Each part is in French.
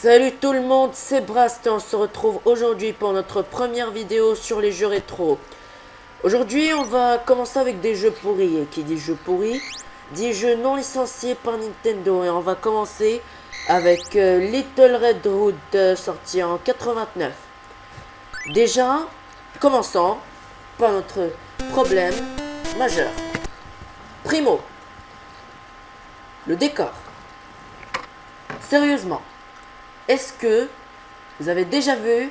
Salut tout le monde, c'est Brast et on se retrouve aujourd'hui pour notre première vidéo sur les jeux rétro. Aujourd'hui on va commencer avec des jeux pourris, et qui dit jeux pourris, dit jeux non licenciés par Nintendo. Et on va commencer avec Little Red Hood sorti en 89. Déjà, commençons par notre problème majeur. Primo, le décor. Sérieusement, est-ce que vous avez déjà vu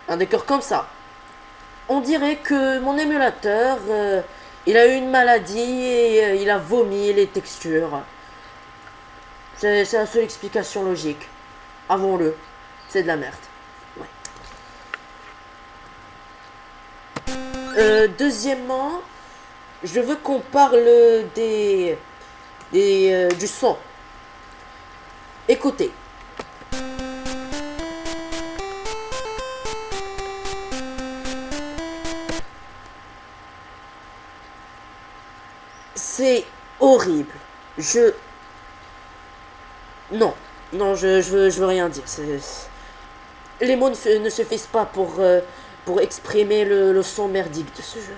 un décor comme ça? On dirait que mon émulateur, il a eu une maladie et il a vomi les textures. C'est la seule explication logique. Avouons-le, c'est de la merde. Ouais. Deuxièmement, je veux qu'on parle du son. Écoutez. C'est horrible. Non, je veux rien dire. Les mots ne suffisent pas pour exprimer le son merdique de ce jeu.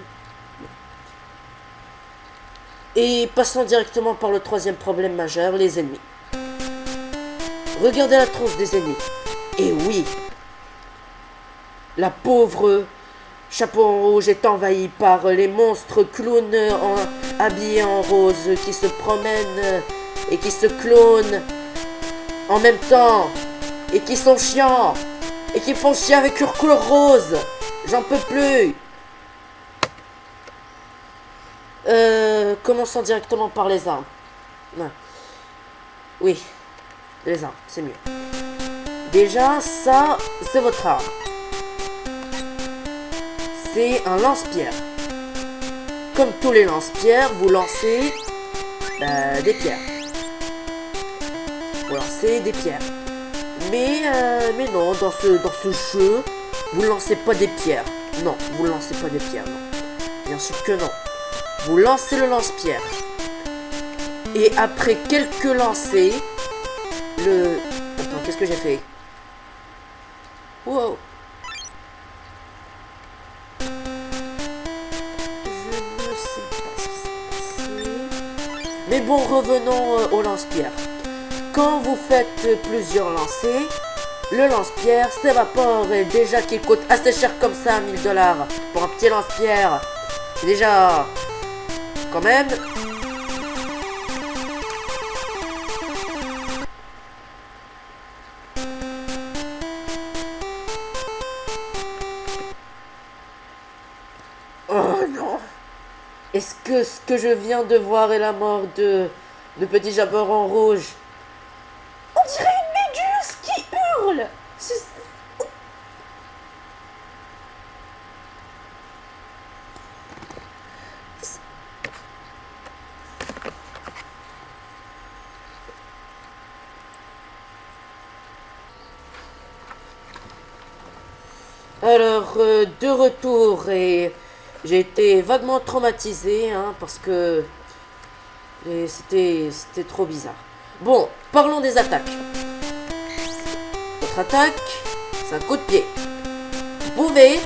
Et passons directement par le troisième problème majeur, les ennemis. Regardez la tronche des ennemis. Et oui, la pauvre Chapeau en Rouge est envahi par les monstres clowns habillés en rose qui se promènent et qui se clonent en même temps et qui sont chiants et qui font chier avec leur couleur rose. J'en peux plus. Commençons directement par les armes. Oui, les armes, c'est mieux. Déjà, ça, c'est votre arme. C'est un lance-pierre. Comme tous les lance-pierres, vous lancez des pierres. Vous lancez des pierres. Mais non, dans ce jeu, vous lancez pas des pierres. Non, vous lancez pas des pierres, non. Bien sûr que non. Vous lancez le lance-pierre. Et après quelques lancers, Attends, qu'est-ce que j'ai fait? Wow. Mais bon, revenons au lance-pierre. Quand vous faites plusieurs lancers, le lance-pierre s'évapore et déjà qu'il coûte assez cher comme ça, 1000 $ pour un petit lance-pierre. Déjà, quand même. Oh non! Est-ce que ce que je viens de voir est la mort de Petit Chaperon Rouge? On dirait une méduse qui hurle! Alors, de retour, et j'ai été vaguement traumatisé, parce que c'était trop bizarre. Bon, parlons des attaques. Votre attaque, c'est un coup de pied. Vous pouvez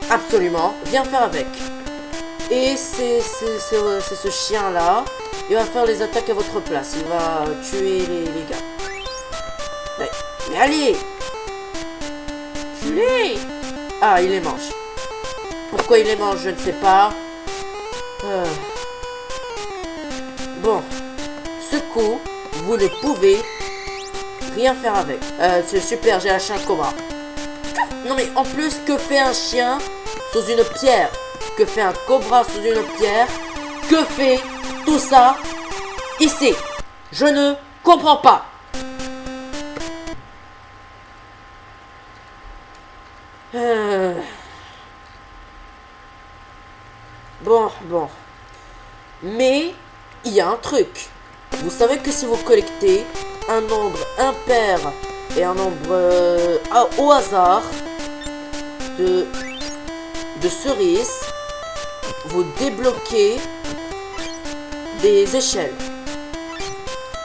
absolument rien faire avec. Et c'est ce chien-là, il va faire les attaques à votre place. Il va tuer les gars. Mais allez! Tuez! Ah, il les mange. Pourquoi il les mange, je ne sais pas. Bon. Ce coup, vous ne pouvez rien faire avec. C'est super, j'ai un chien cobra. Non mais en plus, que fait un chien sous une pierre? Que fait un cobra sous une pierre? Que fait tout ça ici? Je ne comprends pas. Bon. Mais, il y a un truc. Vous savez que si vous collectez un nombre impair et un nombre au hasard de cerises, vous débloquez des échelles.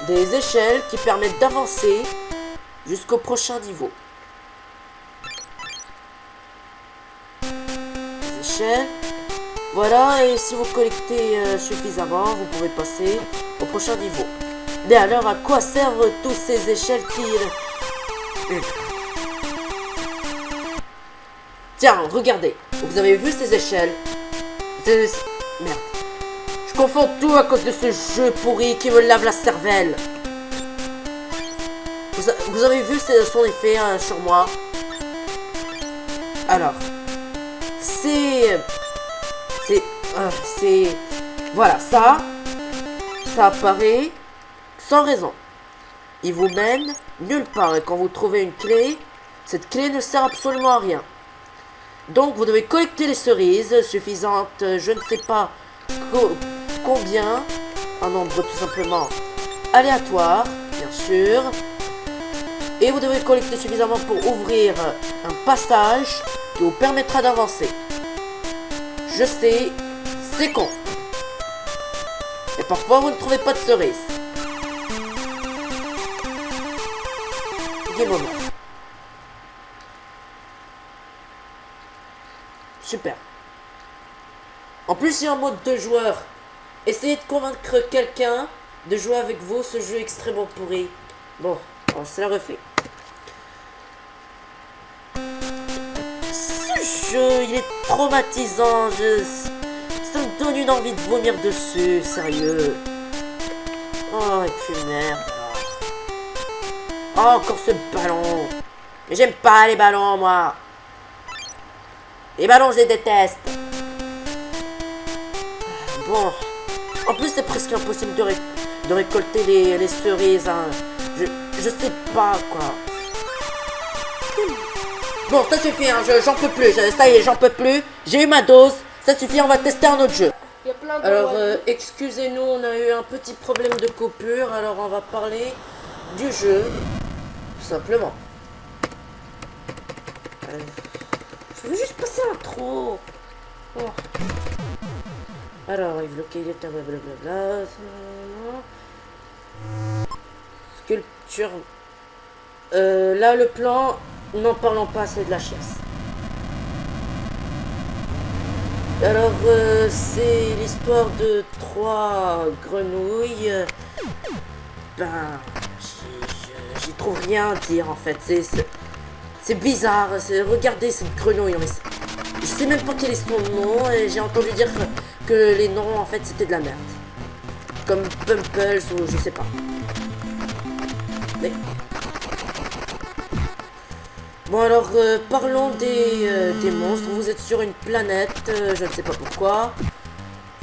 Des échelles qui permettent d'avancer jusqu'au prochain niveau. Les échelles. Voilà, et si vous collectez suffisamment, vous pouvez passer au prochain niveau. Mais alors, à quoi servent tous ces échelles qui... Tiens, regardez. Vous avez vu ces échelles? Merde. Je confonds tout à cause de ce jeu pourri qui me lave la cervelle. Vous avez vu son effet sur moi? Alors. Voilà, ça apparaît sans raison. Il vous mène nulle part. Et quand vous trouvez une clé, cette clé ne sert absolument à rien. Donc vous devez collecter les cerises suffisantes, je ne sais pas combien, un nombre tout simplement aléatoire, bien sûr. Et vous devez collecter suffisamment pour ouvrir un passage qui vous permettra d'avancer. Je sais, c'est con. Et parfois vous ne trouvez pas de cerises. Game over. Super. En plus, il y a un mode 2 joueurs. Essayez de convaincre quelqu'un de jouer avec vous ce jeu extrêmement pourri. Bon, on se la refait. Ce jeu, il est traumatisant. Ça me donne une envie de vomir dessus, sérieux. Oh, et puis merde. Oh, encore ce ballon. Mais j'aime pas les ballons, moi. Les ballons, je les déteste. Bon. En plus, c'est presque impossible de récolter les cerises. Hein. Je sais pas, quoi. Bon, ça suffit, hein. J'en peux plus. Ça y est, j'en peux plus. J'ai eu ma dose. Ça suffit, on va tester un autre jeu. Alors, excusez-nous, on a eu un petit problème de coupure. Alors, on va parler du jeu. Tout simplement. Je veux juste passer l'intro. Oh. Alors, il localisé blablabla. Sculpture. Là, le plan, n'en parlons pas, c'est de la chiasse. Alors, c'est l'histoire de 3 grenouilles. Ben, j'y trouve rien à dire en fait. C'est bizarre, regardez cette grenouille, je sais même pas quel est son nom et j'ai entendu dire que les noms en fait c'était de la merde. Comme Pumples ou je sais pas. Mais... Bon alors, parlons des monstres. Vous êtes sur une planète, je ne sais pas pourquoi.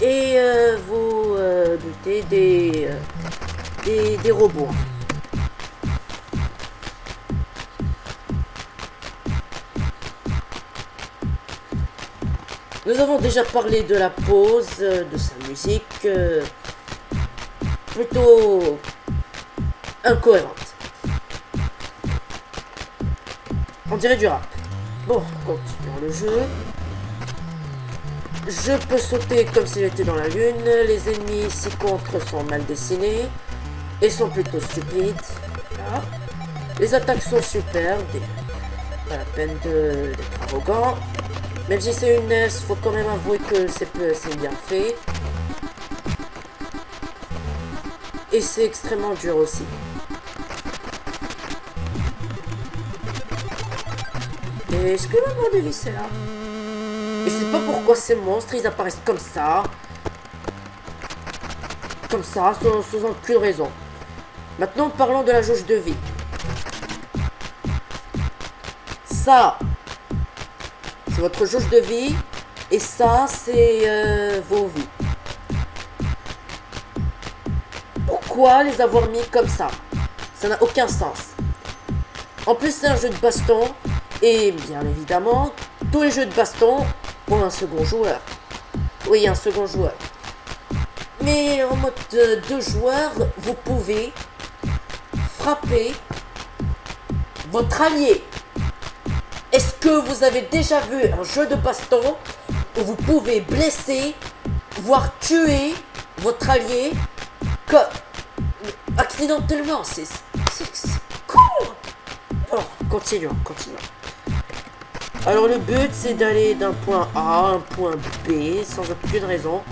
Et vous butez des robots. Nous avons déjà parlé de la pause, de sa musique, plutôt incohérente. On dirait du rap. Bon, continuons le jeu. Je peux sauter comme si j'étais dans la lune. Les ennemis ci-contre sont mal dessinés et sont plutôt stupides. Voilà. Les attaques sont super. Pas la peine d'être arrogant. Même si c'est une NES, faut quand même avouer que c'est bien fait. Et c'est extrêmement dur aussi. Et est-ce que le mot de vie c'est là? Et je sais pas pourquoi ces monstres ils apparaissent comme ça. Comme ça, sans aucune raison. Maintenant parlons de la jauge de vie. Ça, c'est votre jauge de vie. Et ça, c'est vos vies. Pourquoi les avoir mis comme ça? Ça n'a aucun sens. En plus, c'est un jeu de baston. Et bien évidemment, tous les jeux de baston ont un second joueur. Oui, un second joueur. Mais en mode 2 joueurs, vous pouvez frapper votre allié. Est-ce que vous avez déjà vu un jeu de baston où vous pouvez blesser, voire tuer votre allié accidentellement? C'est cool. continuons. Alors le but c'est d'aller d'un point A à un point B sans aucune raison.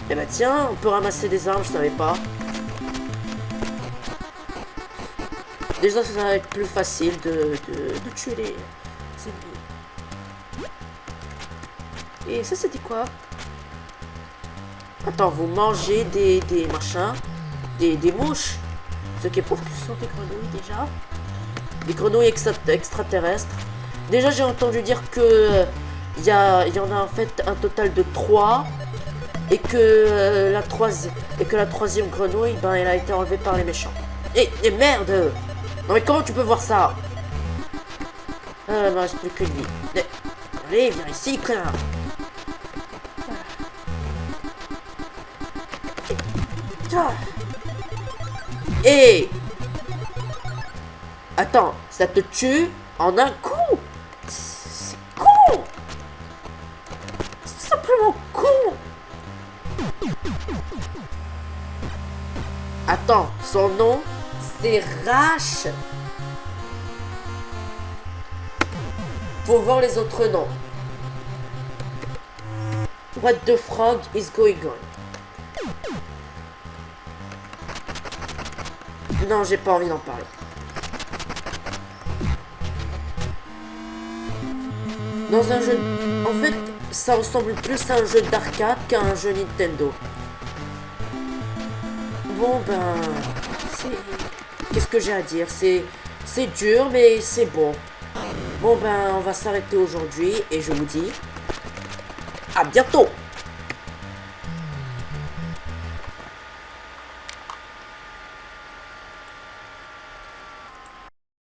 Et bah tiens, on peut ramasser des armes, je savais pas. Déjà ça va être plus facile de tuer les ennemis. Et ça c'était quoi? Attends, vous mangez des machins, des mouches. Ce qui prouve que ce sont des grenouilles déjà. Des grenouilles extraterrestres. Déjà j'ai entendu dire que il y en a en fait un total de 3. Et que la troisième grenouille, ben elle a été enlevée par les méchants. Et merde! Non mais comment tu peux voir ça? Il me reste plus qu'une vie. Allez, viens ici, connard! Et attends, ça te tue en un coup? C'est con! C'est simplement con! Attends, son nom, c'est Rash. Faut voir les autres noms. What the frog is going on? Non, j'ai pas envie d'en parler. Dans un jeu... En fait, ça ressemble plus à un jeu d'arcade qu'à un jeu Nintendo. Bon, ben... Qu'est-ce que j'ai à dire? C'est dur, mais c'est bon. Bon, ben, on va s'arrêter aujourd'hui et je vous dis... à bientôt!